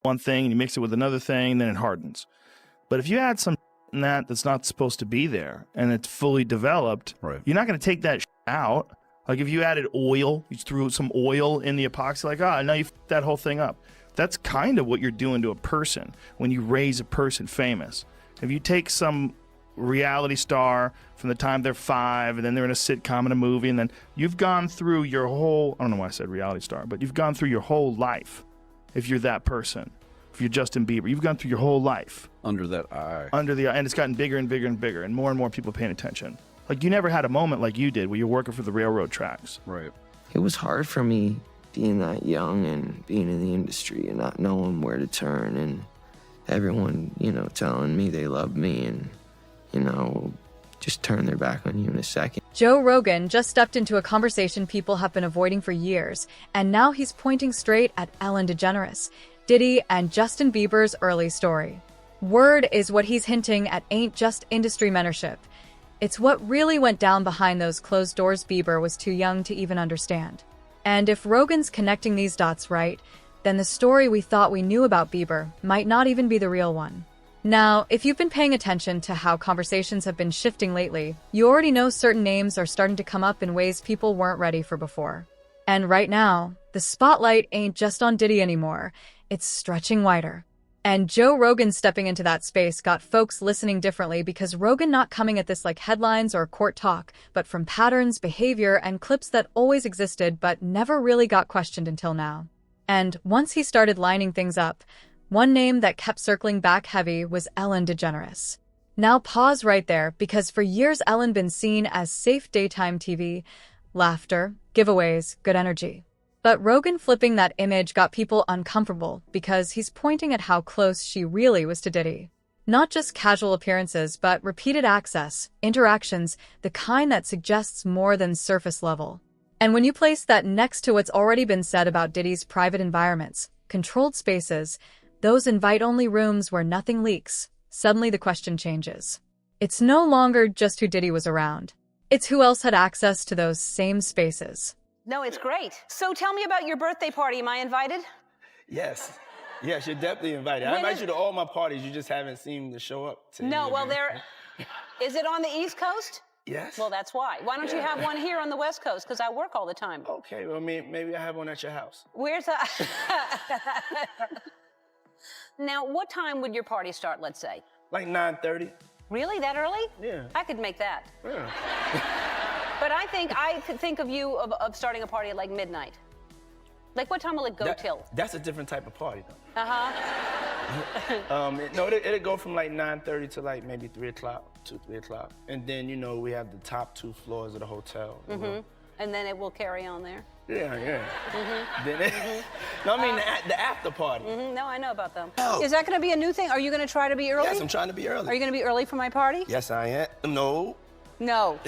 one thing and you mix it with another thing, then it hardens. But if you add some in that's not supposed to be there and it's fully developed, right, you're not going to take that out. Like if you added oil, you threw some oil in the epoxy, like, now you f***ed that whole thing up. That's kind of what you're doing to a person when you raise a person famous. If you take some reality star from the time they're 5 and then they're in a sitcom and a movie, and then you've gone through your whole, I don't know why I said reality star, but you've gone through your whole life. If you're that person, if you're Justin Bieber, you've gone through your whole life. Under that eye. Under the eye, and it's gotten bigger and bigger and bigger, and more people paying attention. Like you never had a moment like you did where you're working for the railroad tracks. Right. It was hard for me being that young and being in the industry and not knowing where to turn, and everyone, telling me they love me and, just turn their back on you in a second. Joe Rogan just stepped into a conversation people have been avoiding for years, and now he's pointing straight at Ellen DeGeneres, Diddy, and Justin Bieber's early story. Word is what he's hinting at ain't just industry mentorship. It's what really went down behind those closed doors Bieber was too young to even understand. And if Rogan's connecting these dots right, then the story we thought we knew about Bieber might not even be the real one. Now, if you've been paying attention to how conversations have been shifting lately, you already know certain names are starting to come up in ways people weren't ready for before. And right now, the spotlight ain't just on Diddy anymore, it's stretching wider. And Joe Rogan stepping into that space got folks listening differently because Rogan not coming at this like headlines or court talk, but from patterns, behavior, and clips that always existed but never really got questioned until now. And once he started lining things up, one name that kept circling back heavy was Ellen DeGeneres. Now pause right there, because for years Ellen been seen as safe daytime TV, laughter, giveaways, good energy. But Rogan flipping that image got people uncomfortable because he's pointing at how close she really was to Diddy. Not just casual appearances, but repeated access, interactions, the kind that suggests more than surface level. And when you place that next to what's already been said about Diddy's private environments, controlled spaces, those invite-only rooms where nothing leaks, suddenly the question changes. It's no longer just who Diddy was around. It's who else had access to those same spaces. No, it's great. So tell me about your birthday party. Am I invited? Yes. Yes, you're definitely invited. I invite you to all my parties. You just haven't seemed to show up to No, well, is it on the East Coast? Yes. Well, that's why. Why don't you have one here on the West Coast? Because I work all the time. Okay, well, maybe I have one at your house. Where's that? Now, what time would your party start, let's say? Like 9:30. Really? That early? Yeah. I could make that. Yeah. But I could think of you of starting a party at like midnight. Like, what time will it go till? That's a different type of party, though. Uh-huh. No, it'll go from like 9:30 to like maybe 3 o'clock, 3 o'clock. And then, we have the top 2 floors of the hotel. Mm-hmm. And then it will carry on there? Yeah. Mm-hmm. Then No, I mean the after party. Mm-hmm. No, I know about them. Oh. Is that going to be a new thing? Are you going to try to be early? Yes, I'm trying to be early. Are you going to be early for my party? Yes, I am. No. No.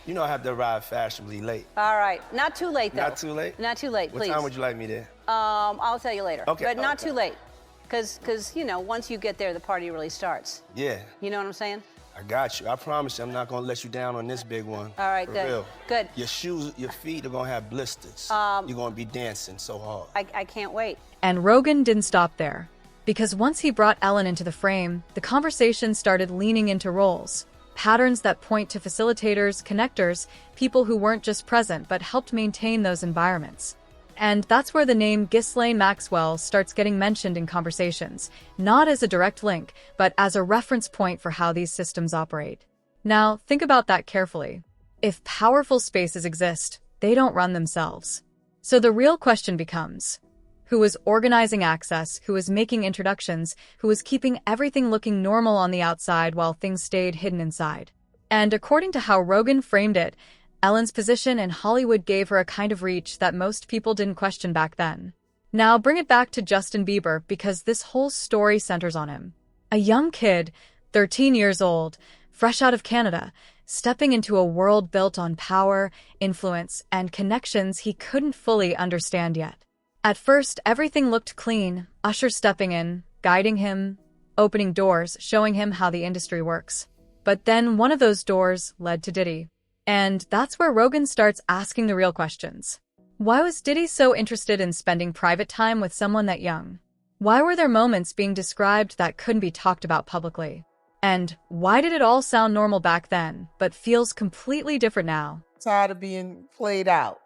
I have to arrive fashionably late. All right. Not too late, though. Not too late? Not too late, please. What time would you like me there? I'll tell you later. Okay. But not too late. Because, once you get there, the party really starts. Yeah. You know what I'm saying? I got you. I promise you I'm not going to let you down on this big one. All right, For good. real. Good. Your shoes, your feet are going to have blisters. You're going to be dancing so hard. I can't wait. And Rogan didn't stop there. Because once he brought Ellen into the frame, the conversation started leaning into roles. Patterns that point to facilitators, connectors, people who weren't just present but helped maintain those environments. And that's where the name Ghislaine Maxwell starts getting mentioned in conversations, not as a direct link, but as a reference point for how these systems operate. Now, think about that carefully. If powerful spaces exist, they don't run themselves. So the real question becomes, who was organizing access, who was making introductions, who was keeping everything looking normal on the outside while things stayed hidden inside? And according to how Rogan framed it, Ellen's position in Hollywood gave her a kind of reach that most people didn't question back then. Now bring it back to Justin Bieber, because this whole story centers on him. A young kid, 13 years old, fresh out of Canada, stepping into a world built on power, influence, and connections he couldn't fully understand yet. At first, everything looked clean, Usher stepping in, guiding him, opening doors, showing him how the industry works. But then one of those doors led to Diddy. And that's where Rogan starts asking the real questions. Why was Diddy so interested in spending private time with someone that young? Why were there moments being described that couldn't be talked about publicly? And why did it all sound normal back then, but feels completely different now? Tired of being played out.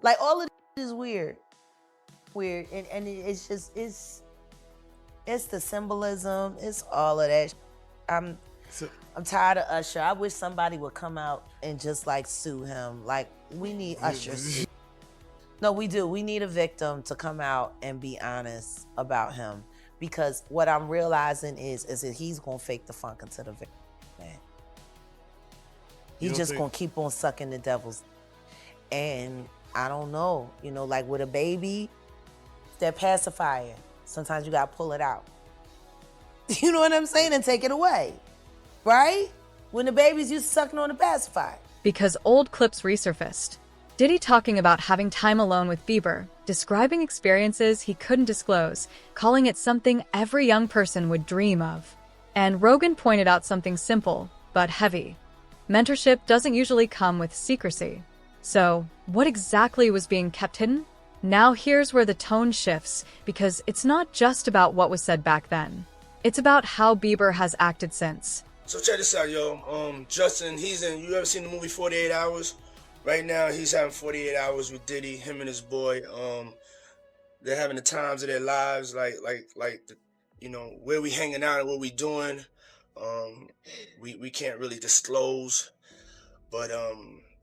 Like, all of this is weird. Weird. And it's just, it's the symbolism. It's all of that. I'm tired of Usher. I wish somebody would come out and just like sue him. Like, we need Usher. No, we do. We need a victim to come out and be honest about him. Because what I'm realizing is that he's gonna fake the funk into the victim, man. He's just gonna keep on sucking the devil's. And I don't know, you know, like with a baby, that pacifier, sometimes you gotta pull it out. You know what I'm saying? And take it away, right? When the baby's used to sucking on the pacifier. Because old clips resurfaced. Diddy talking about having time alone with Bieber, describing experiences he couldn't disclose, calling it something every young person would dream of. And Rogan pointed out something simple, but heavy. Mentorship doesn't usually come with secrecy. So, what exactly was being kept hidden? Now here's where the tone shifts, because it's not just about what was said back then. It's about how Bieber has acted since. So check this out, yo. Justin, you ever seen the movie 48 Hours? Right now, he's having 48 hours with Diddy, him and his boy. They're having the times of their lives, you know, where we hanging out and what we doing. We can't really disclose, but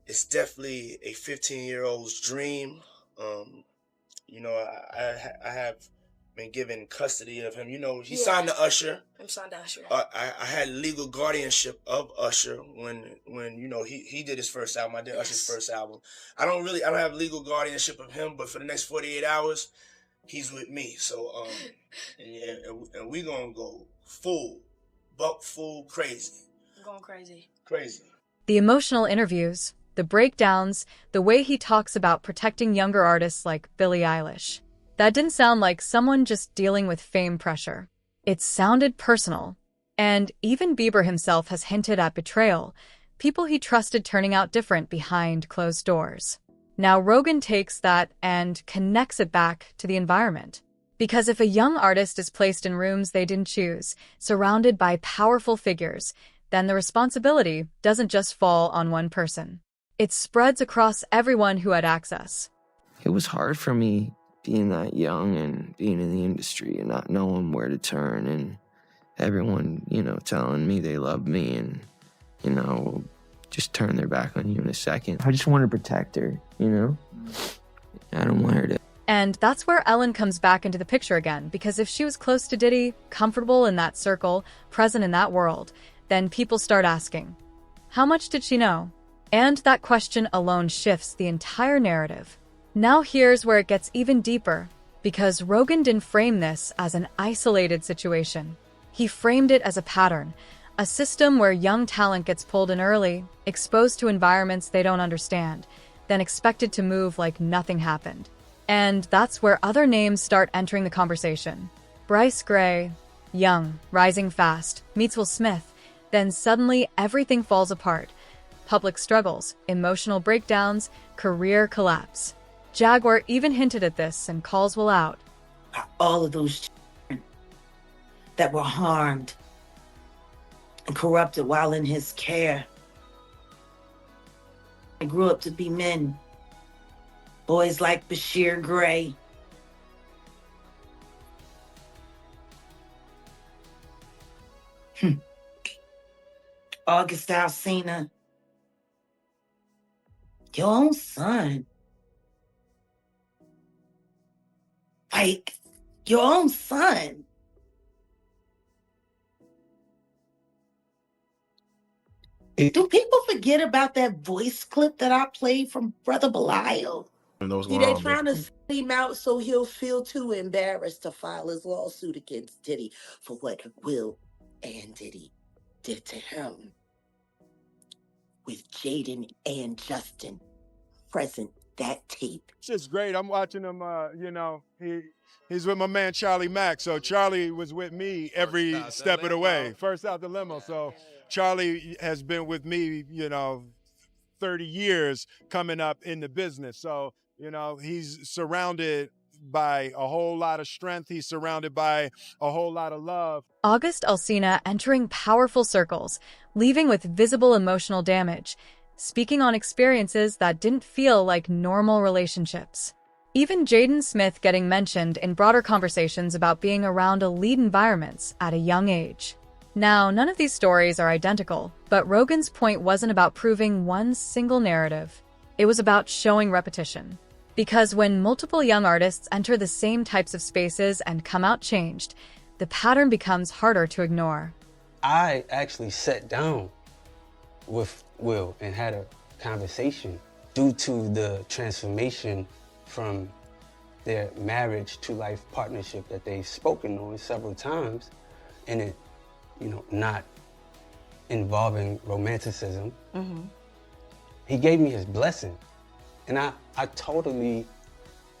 it's definitely a 15-year-old's dream. You know, I have been given custody of him. You know, he signed to Usher. I'm signed to Usher. I had legal guardianship of Usher when you know he did his first album. I did Usher's first album. I don't have legal guardianship of him, but for the next 48 hours, he's with me. So and we gonna go full crazy. I'm going crazy. Crazy. The emotional interviews, the breakdowns, the way he talks about protecting younger artists like Billie Eilish. That didn't sound like someone just dealing with fame pressure. It sounded personal. And even Bieber himself has hinted at betrayal, people he trusted turning out different behind closed doors. Now Rogan takes that and connects it back to the environment. Because if a young artist is placed in rooms they didn't choose, surrounded by powerful figures, then the responsibility doesn't just fall on one person. It spreads across everyone who had access. It was hard for me being that young and being in the industry and not knowing where to turn, and everyone, you know, telling me they love me and, you know, just turn their back on you in a second. I just want to protect her, you know? I don't want her to. And that's where Ellen comes back into the picture again, because if she was close to Diddy, comfortable in that circle, present in that world, then people start asking, how much did she know? And that question alone shifts the entire narrative. Now here's where it gets even deeper, because Rogan didn't frame this as an isolated situation. He framed it as a pattern, a system where young talent gets pulled in early, exposed to environments they don't understand, then expected to move like nothing happened. And that's where other names start entering the conversation. Bryce Gray, young, rising fast, meets Will Smith, then suddenly everything falls apart. Public struggles, emotional breakdowns, career collapse. Jaguar even hinted at this and calls Will out. All of those children that were harmed and corrupted while in his care. They grew up to be men. Boys like Bashir Gray. August Alsina. Your own son. Like, your own son. Do people forget about that voice clip that I played from Brother Belial? They trying to send him out so he'll feel too embarrassed to file his lawsuit against Diddy for what Will and Diddy did to him. With Jaden and Justin present that tape. Shit's great. I'm watching him, you know, he's with my man Charlie Mack. So Charlie was with me every step of the way. First out the limo. So Charlie has been with me, you know, 30 years coming up in the business. So, you know, he's surrounded by a whole lot of strength. He's surrounded by a whole lot of love. August Alsina entering powerful circles, leaving with visible emotional damage, speaking on experiences that didn't feel like normal relationships. Even Jaden Smith getting mentioned in broader conversations about being around elite environments at a young age. Now, none of these stories are identical, but Rogan's point wasn't about proving one single narrative. It was about showing repetition. Because when multiple young artists enter the same types of spaces and come out changed, the pattern becomes harder to ignore. I actually sat down with Will and had a conversation due to the transformation from their marriage to life partnership that they've spoken on several times, and it, not involving romanticism. He gave me his blessing, and I totally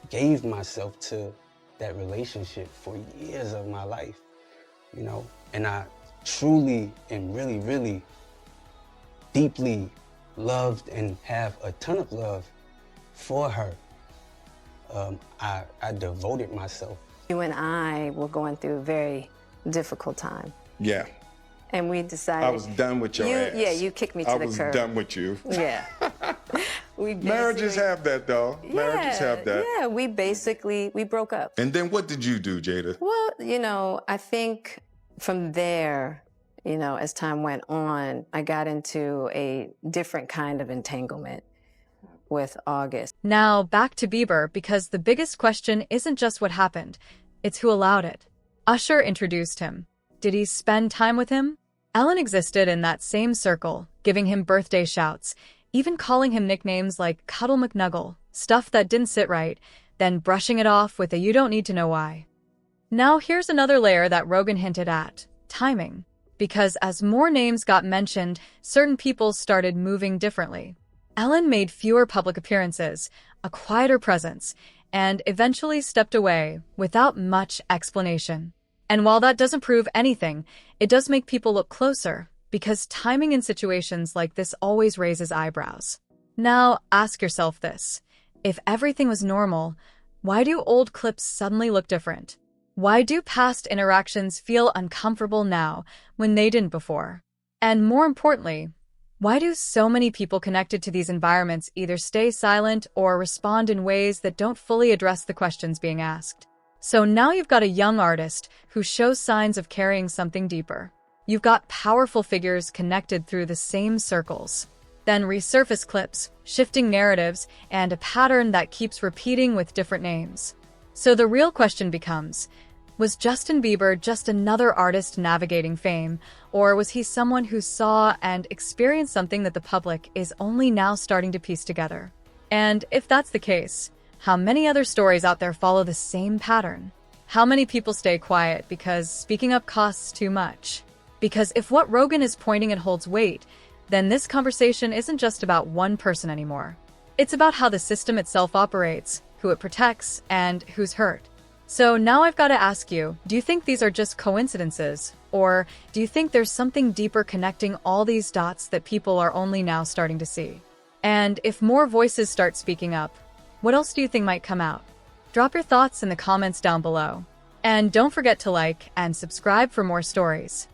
gave myself to that relationship for years of my life, and I truly and really, really deeply loved and have a ton of love for her. I devoted myself. You and I were going through a very difficult time. Yeah. And we decided... I was done with your ass. Yeah, you kicked me to the curb. I was done with you. Yeah. Marriages have that, though. Marriages have that. Yeah, we broke up. And then what did you do, Jada? Well, I think from there, as time went on, I got into a different kind of entanglement with August. Now, back to Bieber, because the biggest question isn't just what happened, it's who allowed it. Usher introduced him. Did he spend time with him? Ellen existed in that same circle, giving him birthday shouts, even calling him nicknames like Cuddle McNuggle, stuff that didn't sit right, then brushing it off with a "you don't need to know why." Now here's another layer that Rogan hinted at: timing. Because as more names got mentioned, certain people started moving differently. Ellen made fewer public appearances, a quieter presence, and eventually stepped away without much explanation. And while that doesn't prove anything, it does make people look closer, because timing in situations like this always raises eyebrows. Now, ask yourself this. If everything was normal, why do old clips suddenly look different? Why do past interactions feel uncomfortable now when they didn't before? And more importantly, why do so many people connected to these environments either stay silent or respond in ways that don't fully address the questions being asked? So now you've got a young artist who shows signs of carrying something deeper. You've got powerful figures connected through the same circles. Then resurface clips, shifting narratives, and a pattern that keeps repeating with different names. So the real question becomes, was Justin Bieber just another artist navigating fame, or was he someone who saw and experienced something that the public is only now starting to piece together? And if that's the case, how many other stories out there follow the same pattern? How many people stay quiet because speaking up costs too much? Because if what Rogan is pointing at holds weight, then this conversation isn't just about one person anymore. It's about how the system itself operates, who it protects, and who's hurt. So now I've got to ask you, do you think these are just coincidences? Or do you think there's something deeper connecting all these dots that people are only now starting to see? And if more voices start speaking up, what else do you think might come out? Drop your thoughts in the comments down below. And don't forget to like and subscribe for more stories.